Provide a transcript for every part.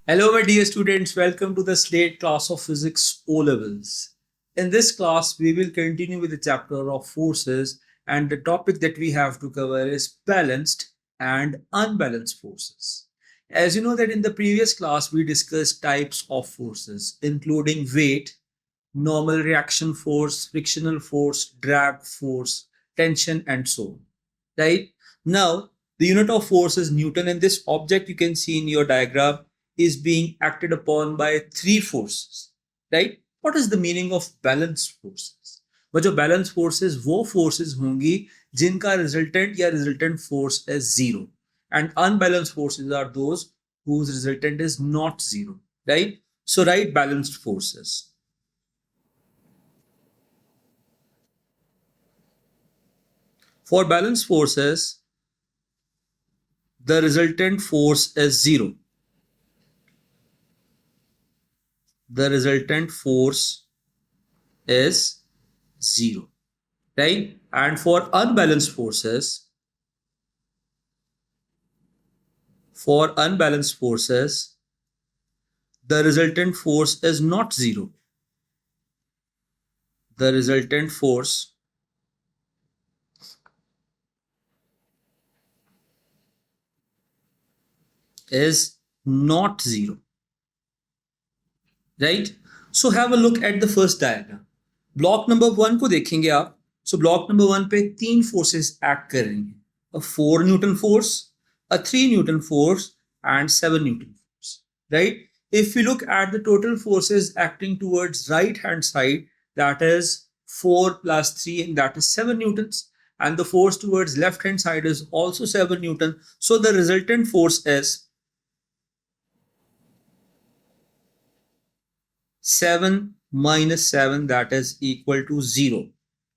Hello, my dear students. Welcome to the Slate class of Physics O levels. In this class, we will continue with the chapter of forces, and the topic that we have to cover is balanced and unbalanced forces. As you know, that in the previous class, we discussed types of forces, including weight, normal reaction force, frictional force, drag force, tension, and so on. Right? Now, the unit of force is Newton, and this object you can see in your diagram is being acted upon by three forces. Right? What is the meaning of balanced forces? वो जो balance forces वो forces होंगी जिनका resultant या resultant force is zero, and unbalanced forces are those whose resultant is not zero. Right? So write balanced forces. For balanced forces, the resultant force is zero. The resultant force is zero, right? And for unbalanced forces, the resultant force is not zero. The resultant force is not zero, right? So have a look at the first diagram. Block number 1 को देखेंगे आप. So block number 1 पे तीन forces act कर रही हैं. A 4 Newton force, a 3 Newton force, and 7 Newton force. Right? If we look at the total forces acting towards right hand side, that is 4 plus 3, and that is 7 Newtons. And the force towards left hand side is also 7 Newton. So the resultant force is 7 minus 7, that is equal to 0.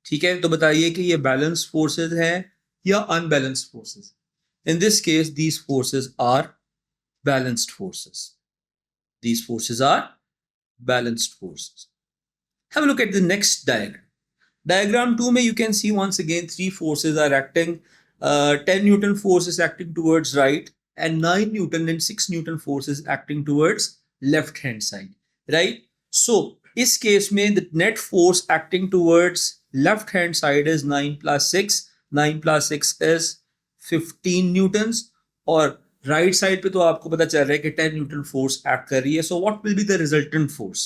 ठीक है, तो बताइए कि ये balance forces है या unbalanced forces. In this case these forces are balanced forces. These forces are balanced forces. Have a look at the next diagram. Diagram 2 mein you can see once again three forces are acting. 10 Newton force is acting towards right, and 9 Newton and 6 Newton force is acting towards left hand side. Right? So इस case में the net force acting towards left hand side is 9 plus 6. 9 plus 6 is 15 newtons, और right side पे तो आपको पता चल रहा है कि 10 न्यूटन फोर्स एक्ट कर रही है. So what will be the resultant force?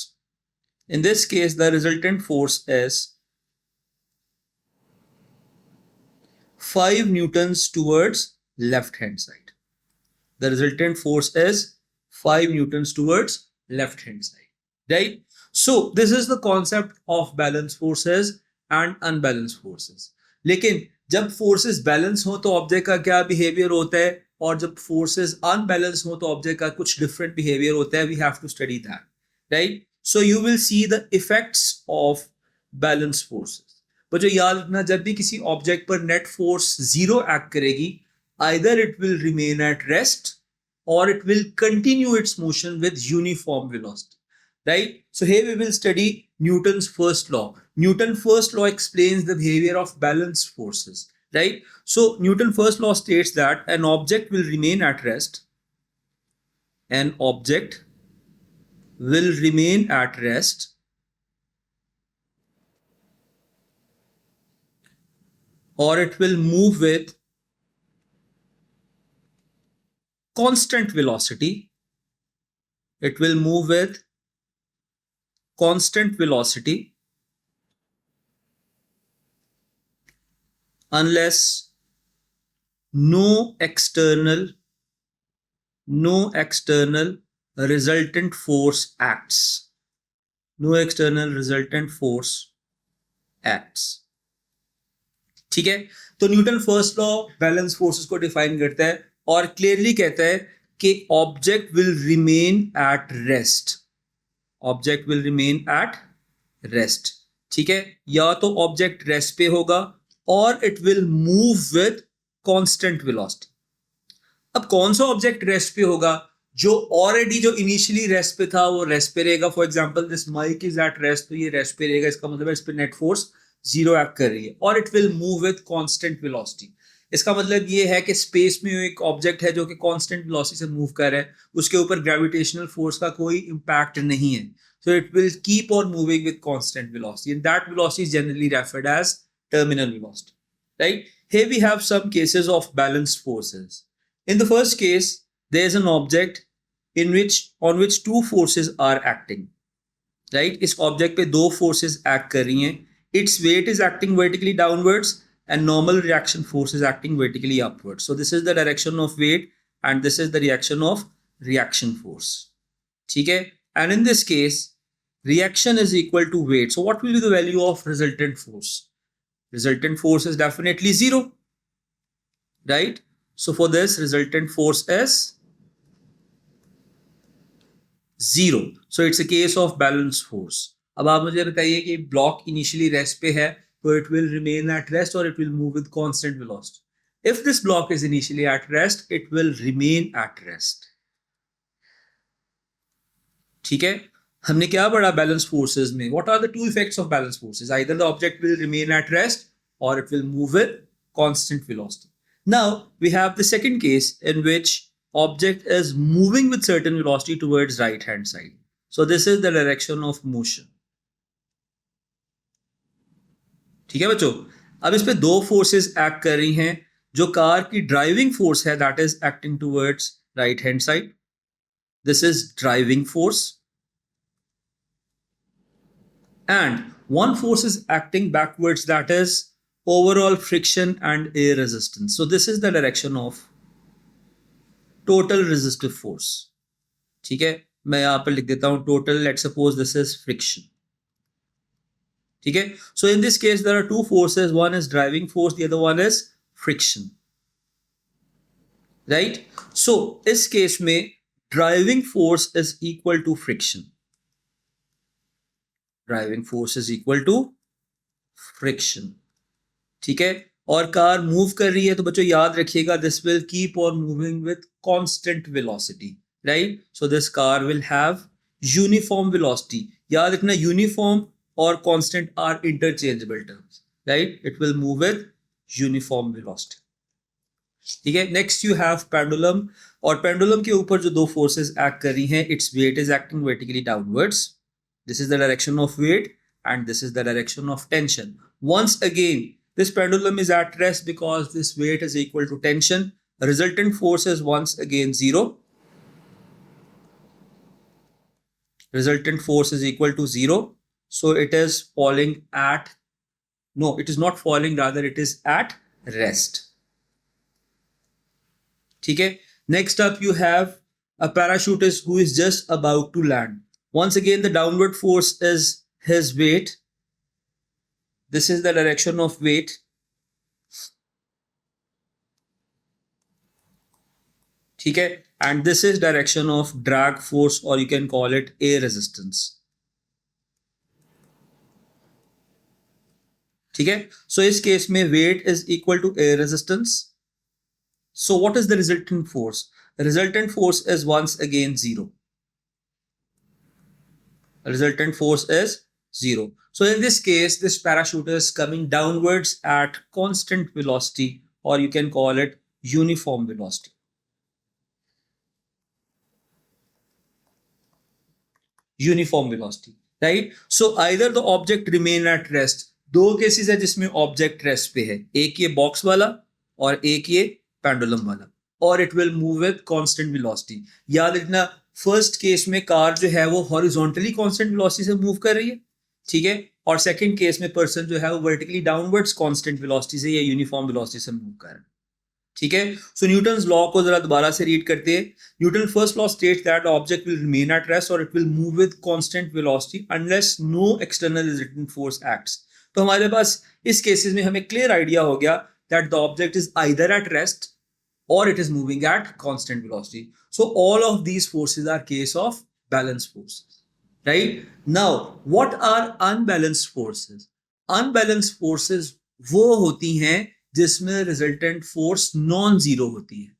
In this case the resultant force is 5 newtons towards left hand side. The resultant force is 5 newtons towards left hand side. Right? So this is the concept of balanced forces and unbalanced forces. लेकिन जब forces balance हो तो object का क्या behaviour होता है, और जब फोर्सेस अनबैलेंस हो तो ऑब्जेक्ट का कुछ डिफरेंट बिहेवियर होता है. We have to study that. Right? So you will see the effects of balance forces. पर जो याद रखना, जब भी किसी ऑब्जेक्ट पर नेट फोर्स जीरो एक्ट करेगी, either it will remain at rest or it will continue its motion with uniform velocity. Right? So here we will study Newton's first law. Newton's first law explains the behavior of balanced forces. Right? So Newton's first law states that an object will remain at rest. An object will remain at rest or it will move with constant velocity. It will move with constant velocity unless no external resultant force acts. No external resultant force acts. ठीक है? तो Newton first law balance forces को define करता है और clearly कहता है कि object will remain at rest. Object will remain at rest. ठीक है? या तो ऑब्जेक्ट रेस्ट पे होगा और it will move with constant velocity. अब कौन सा ऑब्जेक्ट रेस्ट पे होगा? जो ऑलरेडी जो इनिशियली रेस्ट पे था वो रेस्ट पे रहेगा. For example this mic is at rest, तो ये रेस्ट पे रहेगा. इसका मतलब है इस पे नेट फोर्स जीरो एक्ट कर रही है. और it will move with constant velocity. इसका मतलब ये है कि स्पेस में एक ऑब्जेक्ट है जो कि कांस्टेंट वेलोसिटी से मूव कर रहा है, उसके ऊपर ग्रेविटेशनल फोर्स का कोई इम्पैक्ट नहीं है, so it will keep on moving with constant velocity, and that velocity is generally referred as terminal velocity, right? Here we have some cases of balanced forces. In the first case, there is an object on which two forces are acting, right? इस object पे दो forces act कर रही हैं. Its weight is acting vertically downwards and normal reaction force is acting vertically upwards. So this is the direction of weight and this is the reaction of reaction force. ठीक है? And in this case, reaction is equal to weight. So what will be the value of resultant force? Resultant force is definitely 0, right? So for this, resultant force is 0. So it's a case of balanced force. अब आप मुझे बताइए कि block initially rest पे है, तो it will remain at rest or it will move with constant velocity. If this block is initially at rest, it will remain at rest. ठीक है? हमने क्या पढ़ा बैलेंस फोर्सेस में? What are the two effects of balance forces? Either the object will remain at rest or it will move with constant velocity. Now we have the second case in which object is moving with certain velocity towards right hand side. So this is the direction of motion. ठीक है बच्चों? अब इस पे दो forces act कर रही हैं. जो कार की ड्राइविंग फोर्स है, that is acting towards right hand side. This is driving force. And one force is acting backwards, that is overall friction and air resistance. So this is the direction of total resistive force. ठीक है, मैं यहां पर लिख देता हूं total. Let's suppose this is friction. ठीक है, so in this case there are two forces. One is driving force, the other one is friction. Right? So इस केस में driving force is equal to friction. Driving force is equal to friction. ठीक है, और car move कर रही है, तो बच्चों याद रखिएगा this will keep on moving with constant velocity, right? So this car will have uniform velocity. याद रखना, uniform और constant are interchangeable terms, right? It will move with uniform velocity. ठीक है, नेक्स्ट यू हैव पेंडुलम. और pendulum के ऊपर जो दो फोर्सेस एक्ट कर रही हैं, its weight is acting vertically downwards. This is the direction of weight and this is the direction of tension. Once again this pendulum is at rest because this weight is equal to tension. Resultant force is once again 0. Resultant force is equal to 0. So it is falling at, no, it is not falling, rather it is at rest. ठीक है, next up you have a parachutist who is just about to land. Once again the downward force is his weight. This is the direction of weight. ठीक है, and this is direction of drag force, or you can call it air resistance. ठीक है, so इस case में weight is equal to air resistance. So what is the resultant force? The resultant force is once again 0. The resultant force is 0. So in this case, this parachute is coming downwards at constant velocity, or you can call it uniform velocity. Uniform velocity, right? So either the object remain at rest. दो cases है जिसमें object rest पे है, एक ये box वाला और एक ये पेंडुलम वाला, और it will move with constant velocity. याद रखना, फर्स्ट केस में कार जो है वो हॉरिजॉन्टली कांस्टेंट वेलोसिटी से मूव कर रही है, ठीक है, और सेकंड केस में पर्सन जो है वो वर्टिकली डाउनवर्ड्स कांस्टेंट वेलोसिटी से या यूनिफॉर्म वेलोसिटी से मूव कर रहा है. ठीक है, सो न्यूटन्स लॉ को जरा दोबारा से रीड करते हैं. Newton first law states that object will remain at rest और it will move with constant velocity unless no external resultant force acts. तो हमारे पास इस केसेस में हमें क्लियर आइडिया हो गया that the object is either at rest or it is moving at constant velocity. So all of these forces are case of balanced forces, right? Now, what are unbalanced forces? Unbalanced forces वो होती हैं जिसमें resultant force non-zero होती है.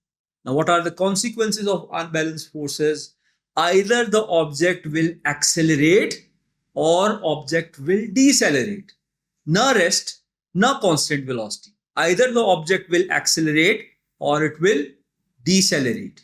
Now, what are the consequences of unbalanced forces? Either the object will accelerate or object will decelerate. ना rest, ना constant velocity. either the object will accelerate or it will decelerate.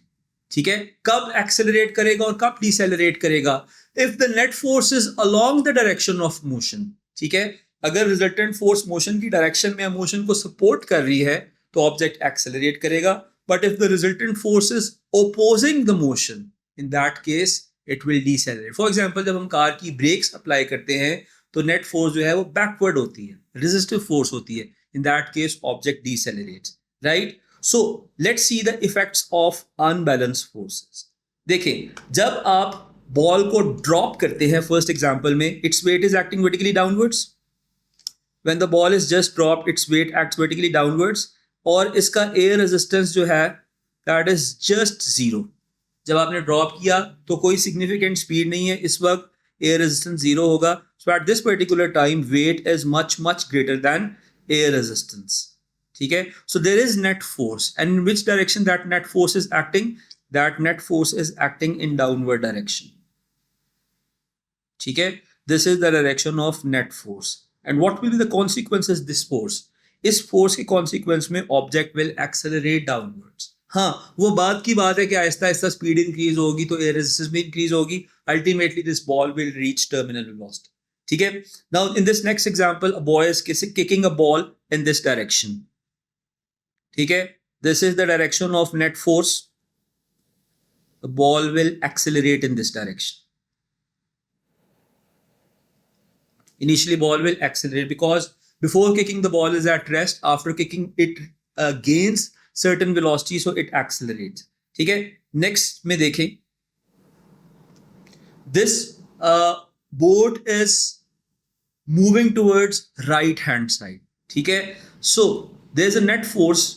ठीक है, कब accelerate करेगा और कब डिसेलरेट करेगा? If the net force is along the direction of motion, ठीक है, अगर रिजल्टेंट फोर्स मोशन की डायरेक्शन में मोशन को सपोर्ट कर रही है तो ऑब्जेक्ट एक्सेलरेट करेगा. But if the resultant force is opposing the motion, in that case it will decelerate. For example, जब हम कार की ब्रेक्स अप्लाई करते हैं तो नेट फोर्स जो है वो बैकवर्ड होती है, रेजिस्टिव फोर्स होती है. In that case object decelerates, right? So let's see the effects of unbalanced forces. देखें, जब आप बॉल को ड्रॉप करते हैं, फर्स्ट एग्जांपल में its weight is acting vertically downwards. When the ball is just dropped, its weight acts vertically downwards. और इसका air resistance जो है that is just zero. जब आपने ड्रॉप किया तो कोई significant speed नहीं है, इस वक्त air resistance zero होगा. So at this particular time weight is much greater than air resistance. ठीक है, so there is net force, and in which direction that net force is acting? That net force is acting in downward direction. ठीक है, this is the direction of net force. And what will be the consequences this force? इस force के consequence में object will accelerate downwards. हाँ, वो बात की बात है कि आहिस्ता आहिस्ता स्पीड इंक्रीज होगी तो एयर रेजिस्टेंस भी इंक्रीज होगी. Ultimately this ball will reach terminal velocity. ठीक है, now in this next example, a boy is kicking a ball in this direction. ठीक है, this is the direction of net force. The ball will accelerate in this direction. Initially ball will accelerate because before kicking the ball is at rest, after kicking it gains certain velocity, so it accelerates. ठीक है, next में देखें, this boat is moving towards right hand side. ठीक है, so there is a net force.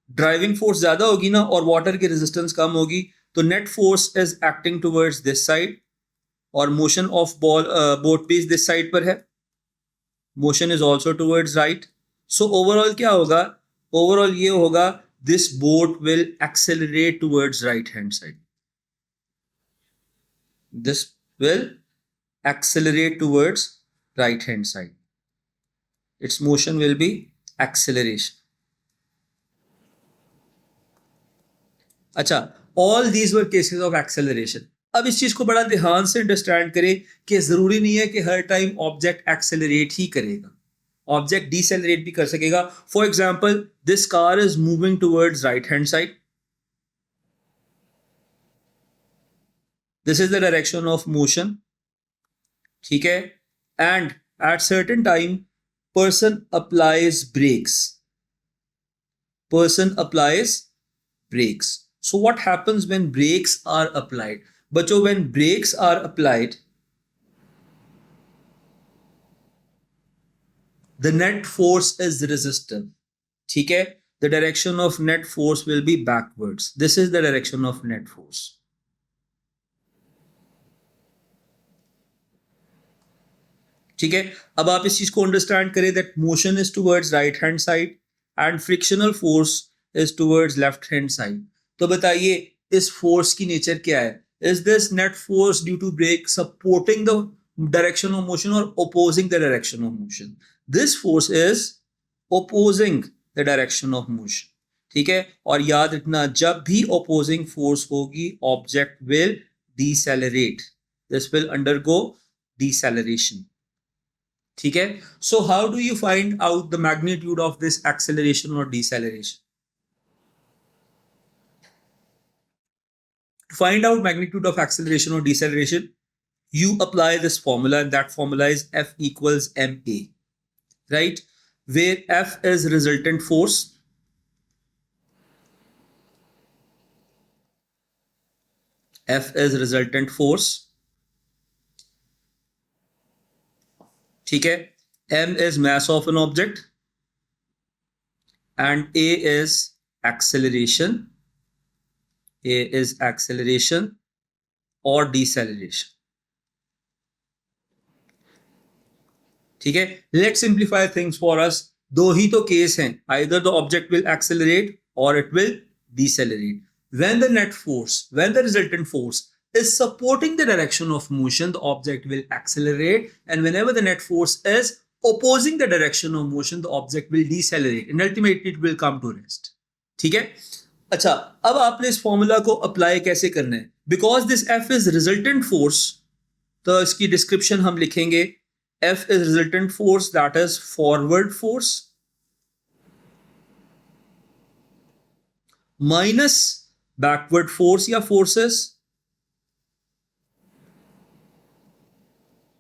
Driving force ज्यादा होगी ना और वाटर की रेजिस्टेंस कम होगी, तो net force is acting towards this side और मोशन ऑफ बॉल बोट भी दिस साइड पर है. Motion is also towards right. So overall क्या होगा? ओवरऑल ये होगा, this boat will accelerate towards right hand side. This will accelerate towards right hand side. Its motion will be acceleration. अच्छा, all these were cases of acceleration. अब इस चीज को बड़ा ध्यान से अंडरस्टैंड करें कि जरूरी नहीं है कि हर टाइम ऑब्जेक्ट एक्सेलरेट ही करेगा, ऑब्जेक्ट डिसेलरेट भी कर सकेगा. For example, this car is moving towards right hand side. This is the direction of motion. ठीक है, and at certain time person applies brakes. Person applies brakes. So what happens when brakes are applied? But when brakes are applied, the net force is resistive. ठीक है, the direction of net force will be backwards. This is the direction of net force. ठीक है, अब आप इस चीज को understand करें that motion is towards right hand side and frictional force is towards left hand side. तो बताइए इस फोर्स की नेचर क्या है? Is this net force due to brake supporting the direction of motion or opposing the direction of motion? This force is opposing the direction of motion. ठीक है, और याद रखना, जब भी opposing force होगी object will decelerate. This will undergo deceleration. ठीक है, so how do you find out the magnitude of this acceleration or deceleration? To find out magnitude of acceleration or deceleration, you apply this formula, and that formula is F equals ma, right? Where F is resultant force, F is resultant force. ठीक है, m is mass of an object and a is acceleration. A is acceleration or deceleration. ठीक है, let's simplify things for us. दो ही तो case हैं, either the object will accelerate or it will decelerate. When the net force, when the resultant force is supporting the direction of motion, the object will accelerate, and whenever the net force is opposing the direction of motion, the object will decelerate and ultimately it will come to rest. ठीक है? अच्छा, अब आपने इस formula को apply कैसे करना है? Because this F is resultant force, तो इसकी डिस्क्रिप्शन हम लिखेंगे F is resultant force that is forward force minus backward force या फोर्सेस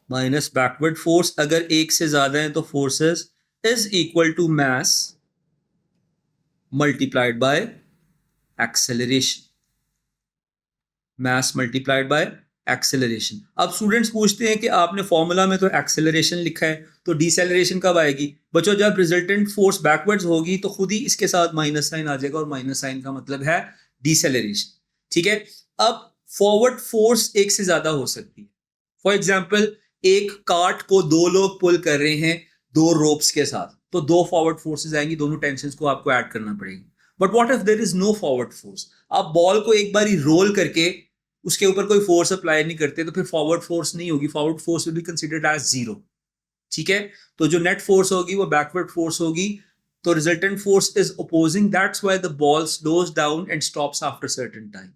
माइनस बैकवर्ड फोर्स, अगर एक से ज्यादा है तो forces, is equal to mass multiplied by acceleration, mass multiplied by acceleration. अब स्टूडेंट्स पूछते हैं कि आपने फॉर्मूला में तो एक्सेलरेशन लिखा है, तो डिसेलरेशन कब आएगी? बच्चों, जब रिजल्टेंट फोर्स बैकवर्ड्स होगी तो खुद ही इसके साथ माइनस साइन आ जाएगा, और माइनस साइन का मतलब है डिसेलरेशन. ठीक है? अब फॉरवर्ड फोर्स एक से ज्यादा हो सकती है. फॉर एग्जाम्पल, एक कार्ट को दो लोग पुल कर रहे हैं दो रोप्स के साथ, तो दो फॉरवर्ड फोर्सेस आएंगी, दोनों टेंशंस को आपको ऐड करना पड़ेगी. But what if there is no forward force? आप बॉल को एक बार ही रोल करके उसके ऊपर कोई फोर्स अप्लाई नहीं करते, तो फिर फॉरवर्ड फोर्स नहीं होगी. Forward force will be considered as zero. ठीक है? तो जो नेट फोर्स होगी वो बैकवर्ड फोर्स होगी. तो resultant force is opposing, that's why the ball slows down and stops after certain time.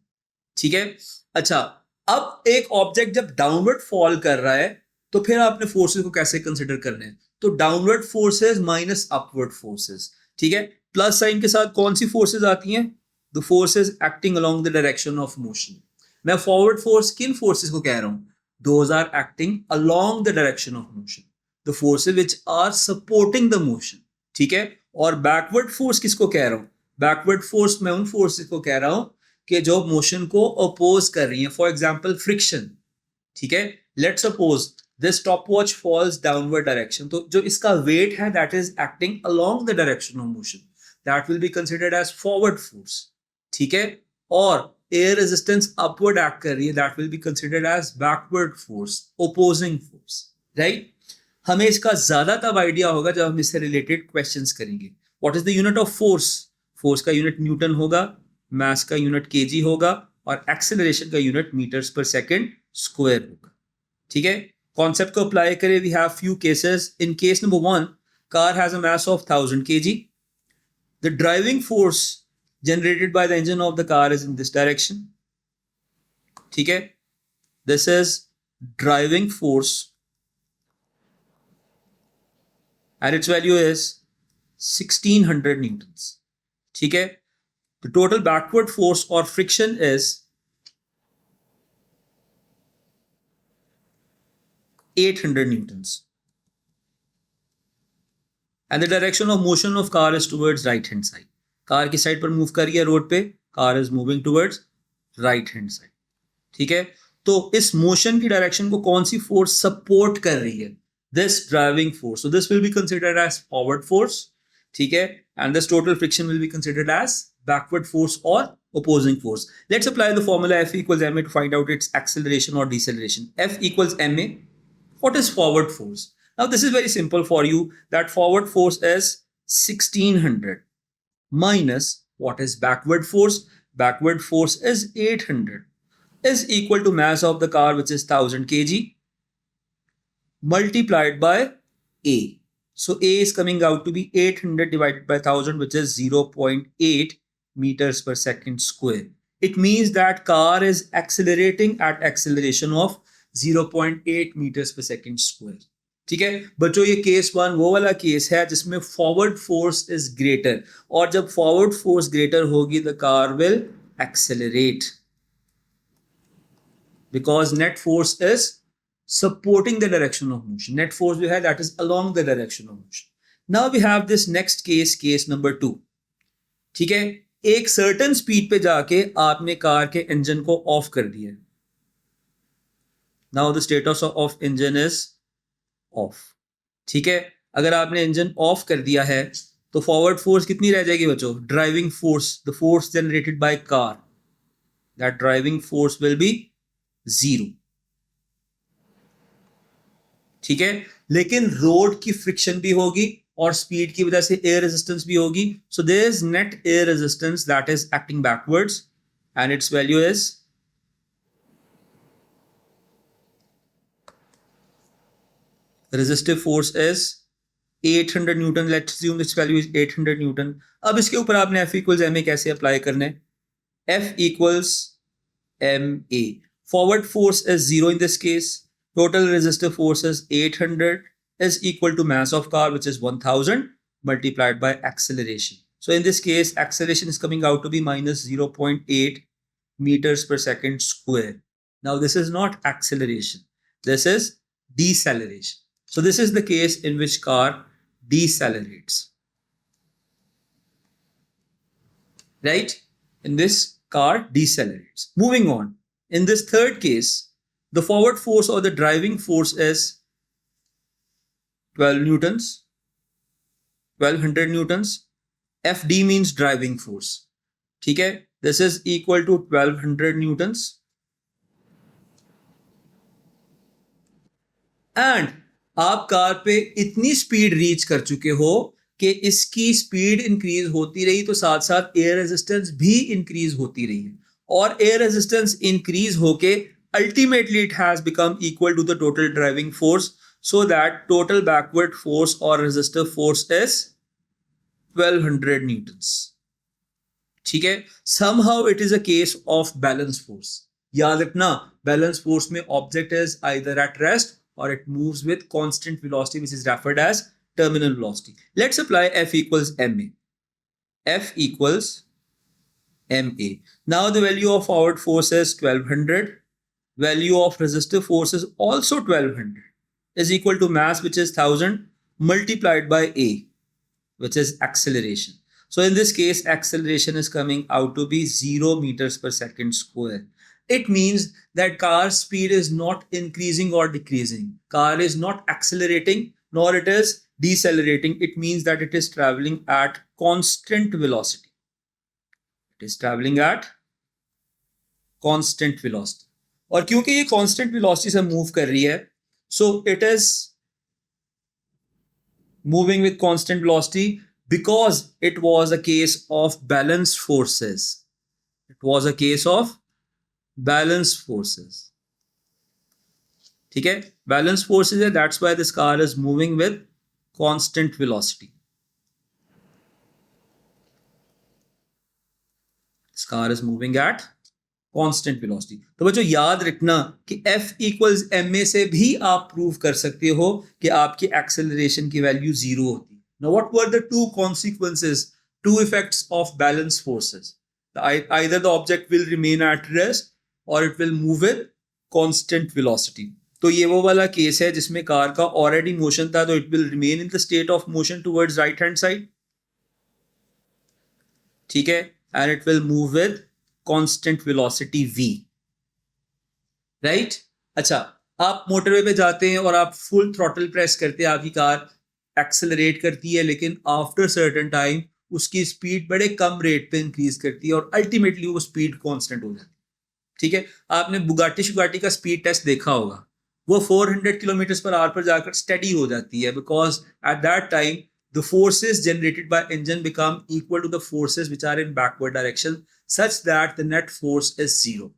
ठीक है? अच्छा, अब एक ऑब्जेक्ट जब डाउनवर्ड फॉल कर रहा है तो फिर आपने फोर्सेस को कैसे कंसीडर करने हैं? तो downward forces minus upward forces. ठीक है? प्लस साइन के साथ कौन सी फोर्सेस आती हैं? The forces acting along the direction of motion. मैं फॉरवर्ड फोर्स किन फोर्सेस को कह रहा हूं? Those are acting along the direction of motion, the forces which are supporting the motion. ठीक है? और बैकवर्ड फोर्स किसको कह रहा हूं? बैकवर्ड फोर्स मैं उन फोर्सेस को कह रहा हूं कि जो मोशन को अपोज कर रही हैं. For example, friction. ठीक है? Let's suppose this stopwatch falls downward direction, तो जो इसका weight है that is acting along the direction of motion, that will be considered as forward force. ठीक है? और air resistance upward act कर रही है, that will be considered as backward force, opposing force. right? हमें इसका ज्यादा तब आइडिया होगा जब हम इससे रिलेटेड क्वेश्चंस करेंगे. What is the unit of force? Force का यूनिट न्यूटन होगा, मास का यूनिट केजी होगा, और एक्सेलरेशन का unit metres per second square होगा. ठीक है? कॉन्सेप्ट को अप्लाई करें. We have few cases. In case number 1, car has a mass of 1000 kg. The driving force generated by the engine of the car is in this direction. ठीक है? This is driving force and its value is 1600 newtons. ठीक है? The total backward force or friction is 800 newtons. And the direction of motion of car is towards right hand side. Car की side पर move कर रही है road पे, car is moving towards right hand side. ठीक है? तो इस मोशन की डायरेक्शन को कौन सी फोर्स सपोर्ट कर रही है? This driving force. So this will be considered as forward force. ठीक है? And this total friction will be considered as backward force or opposing force. Let's apply the formula F equals ma to find out its acceleration or deceleration. F equals ma. What is forward force? Now this is very simple for you, that forward force is 1600 minus what is backward force? Backward force is 800 is equal to mass of the car, which is 1000 kg, multiplied by A. So A is coming out to be 800 divided by 1000, which is 0.8 meters per second square. It means that car is accelerating at acceleration of 0.8 meters per second square. ठीक है बच्चों, ये case 1 वो वाला case है जिसमें forward force is greater, और जब फॉरवर्ड फोर्स ग्रेटर होगी the car will accelerate because net force is supporting the direction of motion. Net force we have that is along the direction of motion. Now we have this next case, case number 2. ठीक है? एक certain speed पे जाके आपने car के engine को of कर दिया. Now the status of engine is of. ठीक है? अगर आपने इंजन ऑफ कर दिया है तो फॉरवर्ड फोर्स कितनी रह जाएगी बच्चों? Driving force, the force generated by car, that driving force will B 0. ठीक है? लेकिन रोड की फ्रिक्शन भी होगी और स्पीड की वजह से एयर रेजिस्टेंस भी होगी. So there is net air resistance that is acting backwards and its value is resistive force is 800 newton, let's assume this value is 800 newton. अब इसके ऊपर आपने F equals ma कैसे अप्लाई करना है? F equals ma. Forward force is 0 in this case. Total resistive force is 800 is equal to mass of car, which is 1000 multiplied by acceleration. So in this case, acceleration is coming out to be minus 0.8 meters per second square. Now this is not acceleration. This is deceleration. So this is the case in which car decelerates. Right? In this car decelerates. Moving on. In this third case, the forward force or the driving force is 12 newtons, 1200 newtons. FD means driving force. ठीक है? This is equal to 1200 newtons. And आप car पे इतनी speed reach कर चुके हो कि इसकी स्पीड इंक्रीज होती रही तो साथ साथ एयर रेजिस्टेंस भी इंक्रीज होती रही है और एयर रेजिस्टेंस इंक्रीज होके ultimately it has become equal to the total driving force so that total backward force और रेजिस्टिव फोर्स इज 1200 न्यूटन्स. ठीक है? Somehow it is a case of balance force. याद रखना, बैलेंस फोर्स में object is either at rest or it moves with constant velocity, which is referred as terminal velocity. Let's apply F equals ma. F equals ma. Now the value of forward force is 1200. Value of resistive force is also 1200 is equal to mass, which is 1000 multiplied by a, which is acceleration. So in this case, acceleration is coming out to be 0 meters per second square. It means that car speed is not increasing or decreasing. Car is not accelerating nor it is decelerating. It means that it is traveling at constant velocity. It is traveling at constant velocity. और क्योंकि ये constant velocity से move कर रही है, so it is moving with constant velocity because it was a case of balanced forces. It was a case of balanced forces. ठीक है? Balanced forces है, that's why this car is moving with constant velocity. This car is moving at constant velocity. तो बच्चों याद रखना कि F equals ma से भी आप प्रूव कर सकते हो कि आपकी acceleration की वैल्यू 0 होती है. Now what were the two consequences, two effects of balanced forces? Either the object will remain at rest or it will move with constant velocity. तो ये वो वाला केस है जिसमें कार का ऑलरेडी मोशन था तो it will remain in the state of motion towards right hand side. ठीक है? And it will move with constant velocity v. Right? अच्छा, आप मोटरवे पे जाते हैं और आप फुल थ्रॉटल प्रेस करते हैं, आपकी कार एक्सेलरेट करती है लेकिन आफ्टर सर्टेन टाइम उसकी स्पीड बड़े कम रेट पे इंक्रीज करती है और अल्टीमेटली वो स्पीड कांस्टेंट हो जाती है. ठीक है? आपने बुगाटी का स्पीड टेस्ट देखा होगा, वो 400 किलोमीटर पर आवर पर जाकर स्टडी हो जाती है because at that time the forces generated by engine become equal to the forces which are in backward direction such that the net force is 0.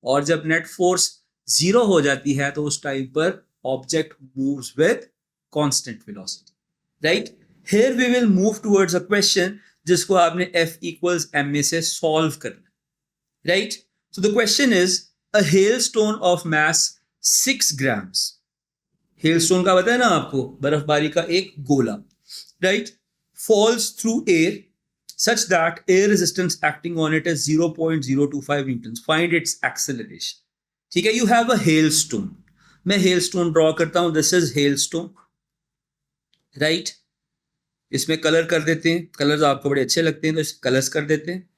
और जब नेट फोर्स 0 हो जाती है तो उस टाइम पर object moves with constant velocity. Right? Here we will move towards a question जिसको आपने F equals ma से सॉल्व करना. Right? So the question is, a hailstone of mass 6 grams. Hailstone का पता है ना आपको, बर्फबारी का एक गोला, right? Falls through air such that air resistance acting on it is 0.025 newtons. Find its acceleration. ठीक है? You have a hailstone. मैं hailstone draw करता हूं. This is hailstone, right? इसमें कलर कर देते हैं. कलर्स आपको बड़े अच्छे लगते हैं तो कलर्स कर देते हैं.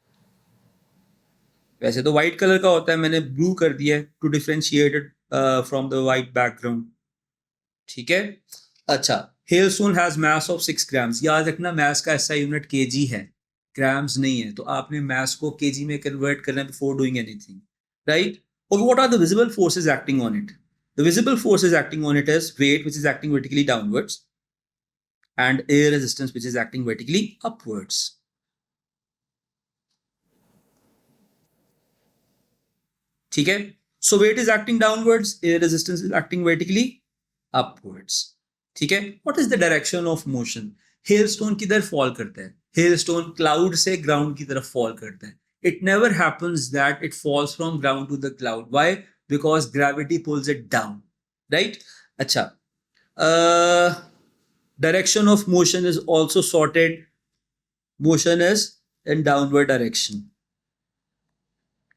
वैसे तो व्हाइट कलर का होता है, मैंने ब्लू कर दिया है to differentiate it from the white background. ठीक है? अच्छा, hailstone has mass of 6 grams. याद रखना मास का ऐसा यूनिट केजी है, ग्राम्स नहीं है, तो आपने मास को केजी में कन्वर्ट करना before doing anything. Right? Okay, what are the visible forces acting on it? The visible forces acting on it is weight which is acting vertically downwards and air resistance which is acting vertically upwards. ठीक है? So weight is acting downwards, air resistance is acting vertically upwards. ठीक है. What is the direction of motion? Hailstone किधर fall करता है? Hailstone cloud से ground की तरफ फॉल करता है. It never happens that it falls from ground to the cloud. Why? Because gravity pulls it down. Right. अच्छा. Direction of motion is also sorted. Motion is in downward direction.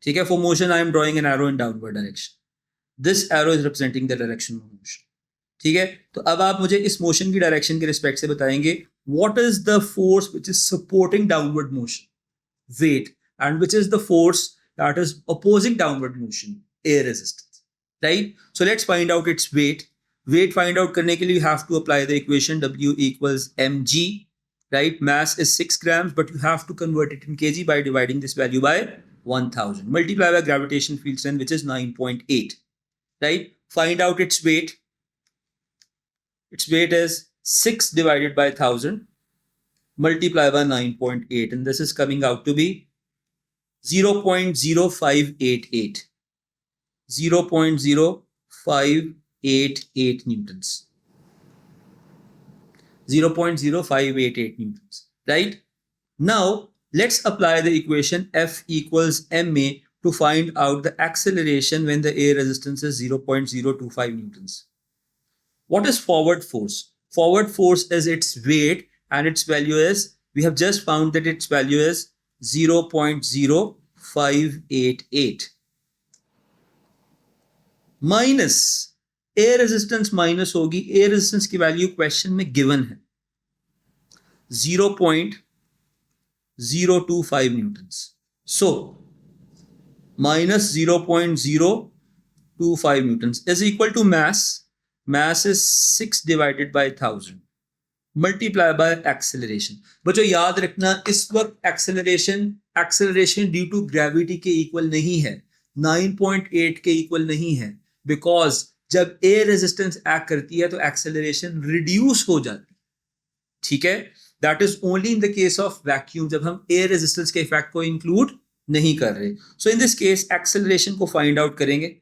ठीक है. For motion I am drawing an arrow in downward direction. This arrow is representing the direction of motion. ठीक है. तो अब आप मुझे इस मोशन की डायरेक्शन के रिस्पेक्ट से बताएंगे what is the force which is supporting downward motion? Weight. And which is the force that is opposing downward motion? Air resistance. Right. So let's find out its weight. Weight find out करने के लिए you have to apply the equation W equals mg. Right. Mass is 6 grams, but you have to convert it in kg by dividing this value by 1000. Multiply by gravitation field strength, which is 9.8. Right. Find out its weight. Its weight is 6 divided by 1000. Multiply by 9.8. And this is coming out to be 0.0588. 0.0588 newtons. 0.0588 newtons. Right? Now, let's apply the equation F equals ma to find out the acceleration when the air resistance is 0.025 newtons. What is forward force? Forward force is its weight, and its value is, we have just found that its value is 0.0588. Minus air resistance minus होगी. Air resistance की value question में given है 0.025 newtons. So minus 0.025 newtons is equal to mass. Mass is 6 divided by 1000. Multiply by acceleration. बच्चों याद रखना इस वक्त acceleration due to gravity के equal नहीं है, 9.8 के equal नहीं है, because जब air resistance act करती है तो acceleration reduce हो जाती है. ठीक है. That is only in the case of vacuum, जब हम air resistance के effect को include नहीं कर रहे. So in this case acceleration को find out करेंगे.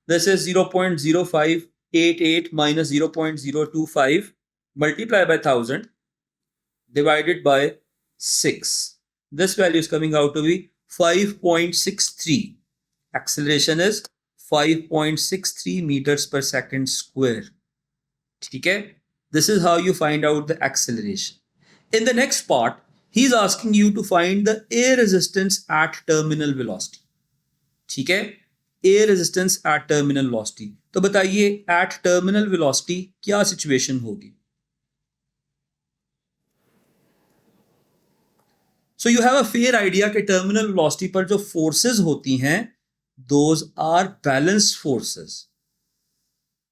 This is 0.0588 minus 0.025 multiply by 1000 divided by 6. This value is coming out to be 5.63. Acceleration is 5.63 meters per second square. ठीक है. This is how you find out the acceleration. In the next part, he is asking you to find the air resistance at terminal velocity. ठीक है. Air resistance at terminal velocity. तो बताइए at terminal velocity क्या situation होगी? So you have a fair idea कि terminal velocity पर जो forces होती हैं, those are balanced forces.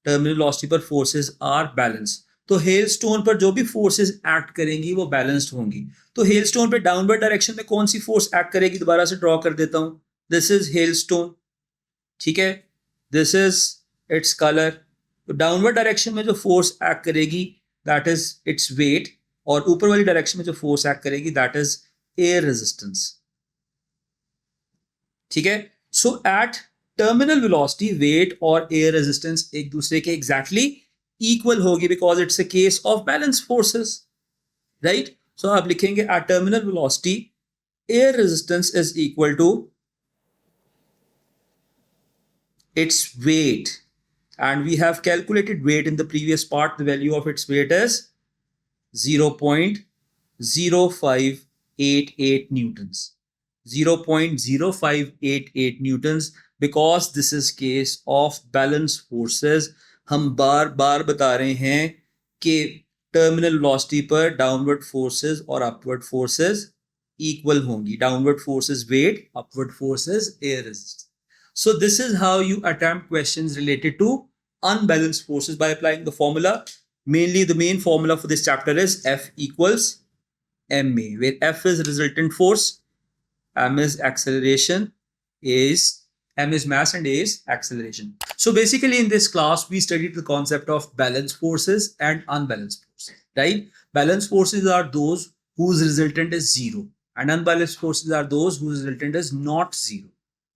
Terminal velocity पर forces are balanced. तो hailstone पर जो भी forces act करेंगी वो balanced होंगी. तो hailstone पे downward direction में कौन सी force act करेगी? दोबारा से draw कर देता हूं. This is hailstone. ठीक है. This is its color. तो डाउनवर्ड डायरेक्शन में जो फोर्स एक्ट करेगी दैट इज इट्स वेट, और ऊपर वाली डायरेक्शन में जो फोर्स एक्ट करेगी दैट इज एयर रेजिस्टेंस. ठीक है. So at terminal velocity weight और एयर रेजिस्टेंस एक दूसरे के एग्जैक्टली इक्वल होगी because it's a case of balance forces. Right. So आप लिखेंगे at terminal velocity air resistance is equal to its weight, and we have calculated weight in the previous part. The value of its weight is 0.0588 newtons. 0.0588 newtons because this is case of balance forces. हम बार बार बता रहे हैं कि terminal velocity पर downward forces और upward forces equal होंगी. Downward forces weight, upward forces air resistance. So this is how you attempt questions related to unbalanced forces by applying the formula. Mainly the main formula for this chapter is F equals ma, where F is resultant force, m is acceleration, m is mass, and a is acceleration. So basically in this class we studied the concept of balanced forces and unbalanced forces. Right? Balanced forces are those whose resultant is zero, and unbalanced forces are those whose resultant is not zero.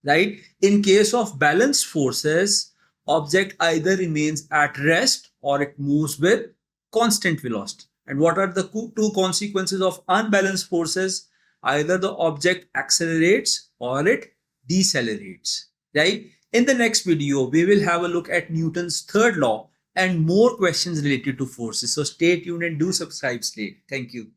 Right? In case of balanced forces, object either remains at rest or it moves with constant velocity. And what are the two consequences of unbalanced forces? Either the object accelerates or it decelerates, right? In the next video, we will have a look at Newton's third law and more questions related to forces. So stay tuned and do subscribe. Slate. Thank you.